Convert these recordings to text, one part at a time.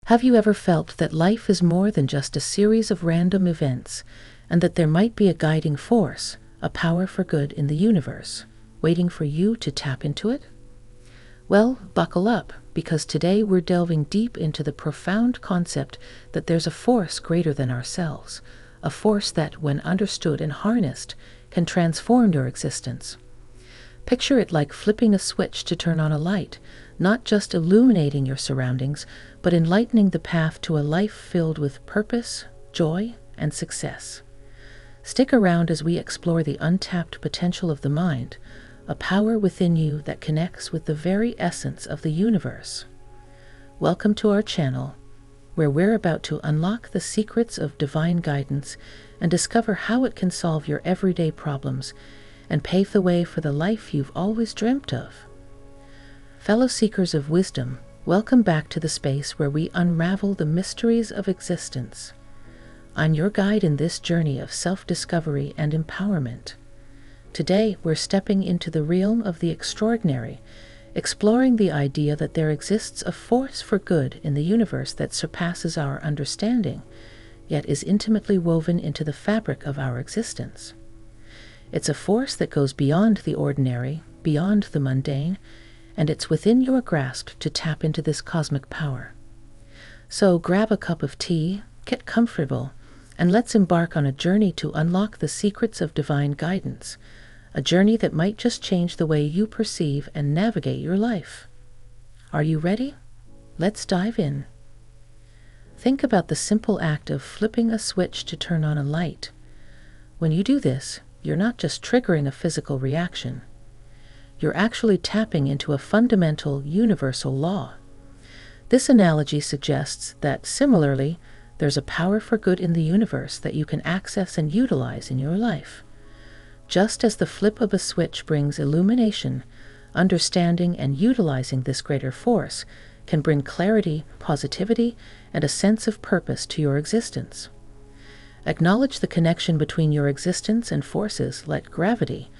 Have you ever felt that life is more than just a series of random events, and that there might be a guiding force, a power for good in the universe, waiting for you to tap into it? Well, buckle up, because today we're delving deep into the profound concept that there's a force greater than ourselves, a force that, when understood and harnessed, can transform your existence. Picture it like flipping a switch to turn on a light, not just illuminating your surroundings, but enlightening the path to a life filled with purpose, joy, and success. Stick around as we explore the untapped potential of the mind, a power within you that connects with the very essence of the universe. Welcome to our channel, where we're about to unlock the secrets of divine guidance and discover how it can solve your everyday problems and pave the way for the life you've always dreamt of. Fellow seekers of wisdom, welcome back to the space where we unravel the mysteries of existence. I'm your guide in this journey of self-discovery and empowerment. Today, we're stepping into the realm of the extraordinary, exploring the idea that there exists a force for good in the universe that surpasses our understanding, yet is intimately woven into the fabric of our existence. It's a force that goes beyond the ordinary, beyond the mundane, and it's within your grasp to tap into this cosmic power. So grab a cup of tea, get comfortable, and let's embark on a journey to unlock the secrets of divine guidance, a journey that might just change the way you perceive and navigate your life. Are you ready? Let's dive in. Think about the simple act of flipping a switch to turn on a light. When you do this, you're not just triggering a physical reaction. You're actually tapping into a fundamental, universal law. This analogy suggests that, similarly, there's a power for good in the universe that you can access and utilize in your life. Just as the flip of a switch brings illumination, understanding and utilizing this greater force can bring clarity, positivity, and a sense of purpose to your existence. Acknowledge the connection between your existence and forces like gravity,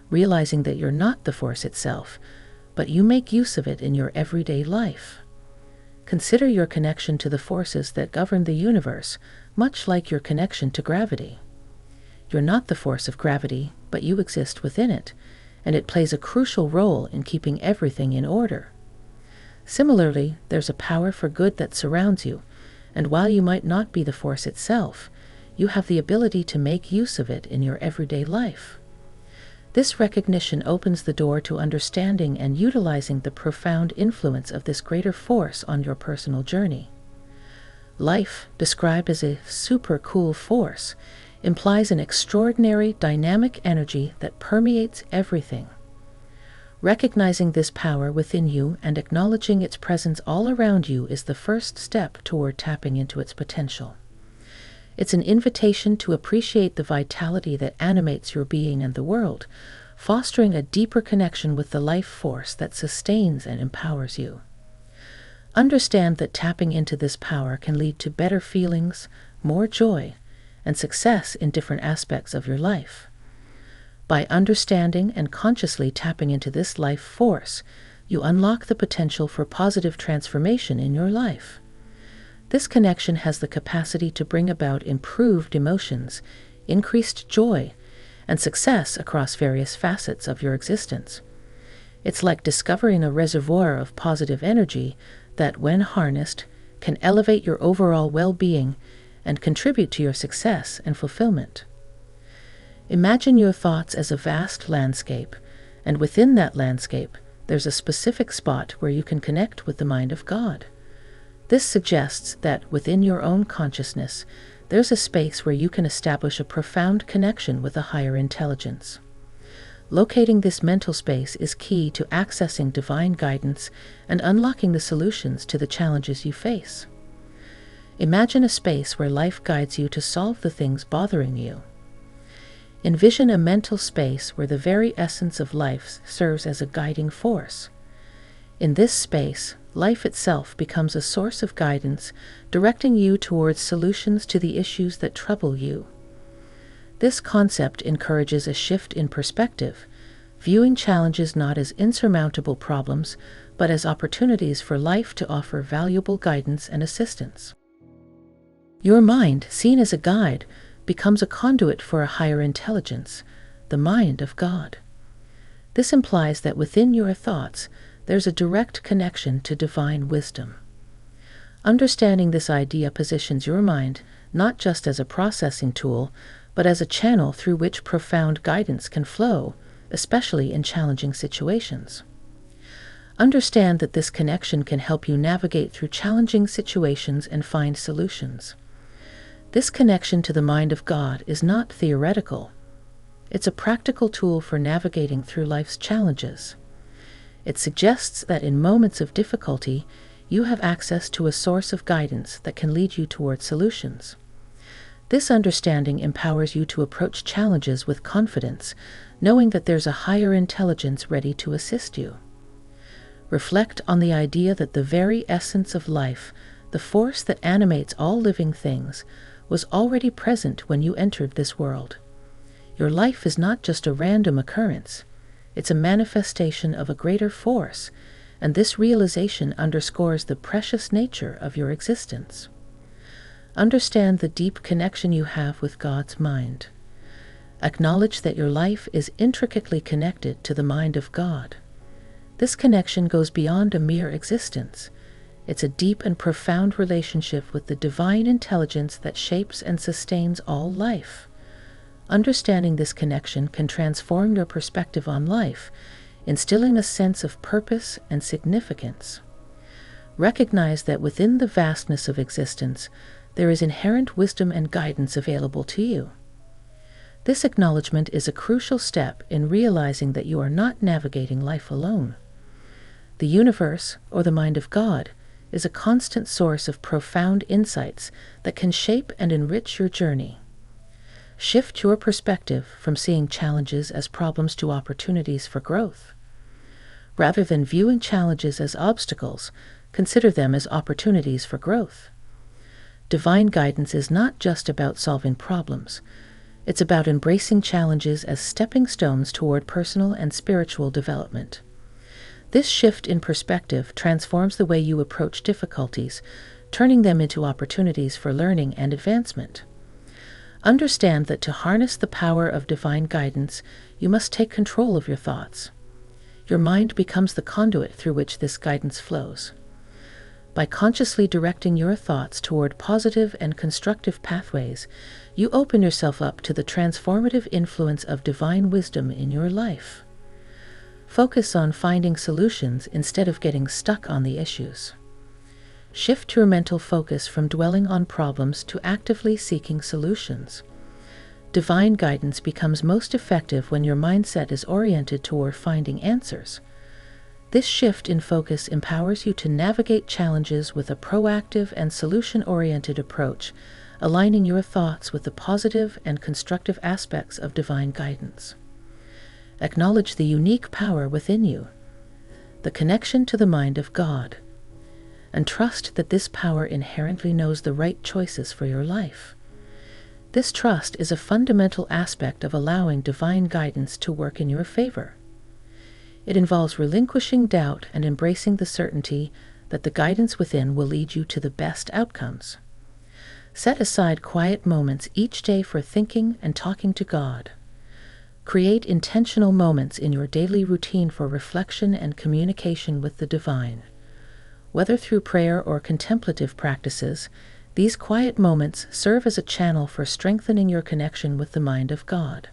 realizing that you're not the force itself, but you make use of it in your everyday life. Consider your connection to the forces that govern the universe, much like your connection to gravity. You're not the force of gravity, but you exist within it, and it plays a crucial role in keeping everything in order. Similarly, there's a power for good that surrounds you, and while you might not be the force itself, you have the ability to make use of it in your everyday life. This recognition opens the door to understanding and utilizing the profound influence of this greater force on your personal journey. Life, described as a super cool force, implies an extraordinary dynamic energy that permeates everything. Recognizing this power within you and acknowledging its presence all around you is the first step toward tapping into its potential. It's an invitation to appreciate the vitality that animates your being and the world, fostering a deeper connection with the life force that sustains and empowers you. Understand that tapping into this power can lead to better feelings, more joy, and success in different aspects of your life. By understanding and consciously tapping into this life force, you unlock the potential for positive transformation in your life. This connection has the capacity to bring about improved emotions, increased joy, and success across various facets of your existence. It's like discovering a reservoir of positive energy that, when harnessed, can elevate your overall well-being and contribute to your success and fulfillment. Imagine your thoughts as a vast landscape, and within that landscape, there's a specific spot where you can connect with the mind of God. This suggests that within your own consciousness, there's a space where you can establish a profound connection with a higher intelligence. Locating this mental space is key to accessing divine guidance and unlocking the solutions to the challenges you face. Imagine a space where life guides you to solve the things bothering you. Envision a mental space where the very essence of life serves as a guiding force. In this space, life itself becomes a source of guidance, directing you towards solutions to the issues that trouble you. This concept encourages a shift in perspective, viewing challenges not as insurmountable problems, but as opportunities for life to offer valuable guidance and assistance. Your mind, seen as a guide, becomes a conduit for a higher intelligence, the mind of God. This implies that within your thoughts, there's a direct connection to divine wisdom. Understanding this idea positions your mind not just as a processing tool, but as a channel through which profound guidance can flow, especially in challenging situations. Understand that this connection can help you navigate through challenging situations and find solutions. This connection to the mind of God is not theoretical. It's a practical tool for navigating through life's challenges. It suggests that in moments of difficulty, you have access to a source of guidance that can lead you toward solutions. This understanding empowers you to approach challenges with confidence, knowing that there's a higher intelligence ready to assist you. Reflect on the idea that the very essence of life, the force that animates all living things, was already present when you entered this world. Your life is not just a random occurrence. It's a manifestation of a greater force, and this realization underscores the precious nature of your existence. Understand the deep connection you have with God's mind. Acknowledge that your life is intricately connected to the mind of God. This connection goes beyond a mere existence. It's a deep and profound relationship with the divine intelligence that shapes and sustains all life. Understanding this connection can transform your perspective on life, instilling a sense of purpose and significance. Recognize that within the vastness of existence, there is inherent wisdom and guidance available to you. This acknowledgement is a crucial step in realizing that you are not navigating life alone. The universe, or the mind of God, is a constant source of profound insights that can shape and enrich your journey. Shift your perspective from seeing challenges as problems to opportunities for growth. Rather than viewing challenges as obstacles, consider them as opportunities for growth. Divine guidance is not just about solving problems. It's about embracing challenges as stepping stones toward personal and spiritual development. This shift in perspective transforms the way you approach difficulties, turning them into opportunities for learning and advancement. Understand that to harness the power of divine guidance, you must take control of your thoughts. Your mind becomes the conduit through which this guidance flows. By consciously directing your thoughts toward positive and constructive pathways, you open yourself up to the transformative influence of divine wisdom in your life. Focus on finding solutions instead of getting stuck on the issues. Shift your mental focus from dwelling on problems to actively seeking solutions. Divine guidance becomes most effective when your mindset is oriented toward finding answers. This shift in focus empowers you to navigate challenges with a proactive and solution-oriented approach, aligning your thoughts with the positive and constructive aspects of divine guidance. Acknowledge the unique power within you, the connection to the mind of God, and trust that this power inherently knows the right choices for your life. This trust is a fundamental aspect of allowing divine guidance to work in your favor. It involves relinquishing doubt and embracing the certainty that the guidance within will lead you to the best outcomes. Set aside quiet moments each day for thinking and talking to God. Create intentional moments in your daily routine for reflection and communication with the divine. Whether through prayer or contemplative practices, these quiet moments serve as a channel for strengthening your connection with the mind of God.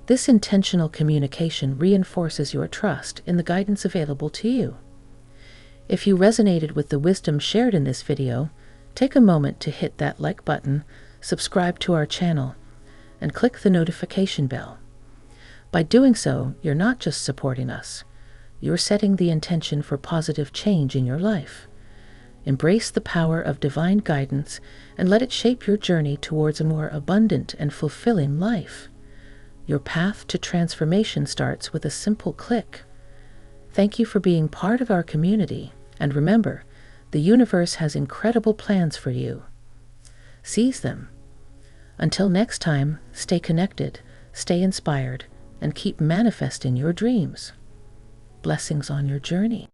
This intentional communication reinforces your trust in the guidance available to you. If you resonated with the wisdom shared in this video, take a moment to hit that like button, subscribe to our channel, and click the notification bell. By doing so, you're not just supporting us. You're setting the intention for positive change in your life. Embrace the power of divine guidance and let it shape your journey towards a more abundant and fulfilling life. Your path to transformation starts with a simple click. Thank you for being part of our community, and remember, the universe has incredible plans for you. Seize them. Until next time, stay connected, stay inspired, and keep manifesting your dreams. Blessings on your journey.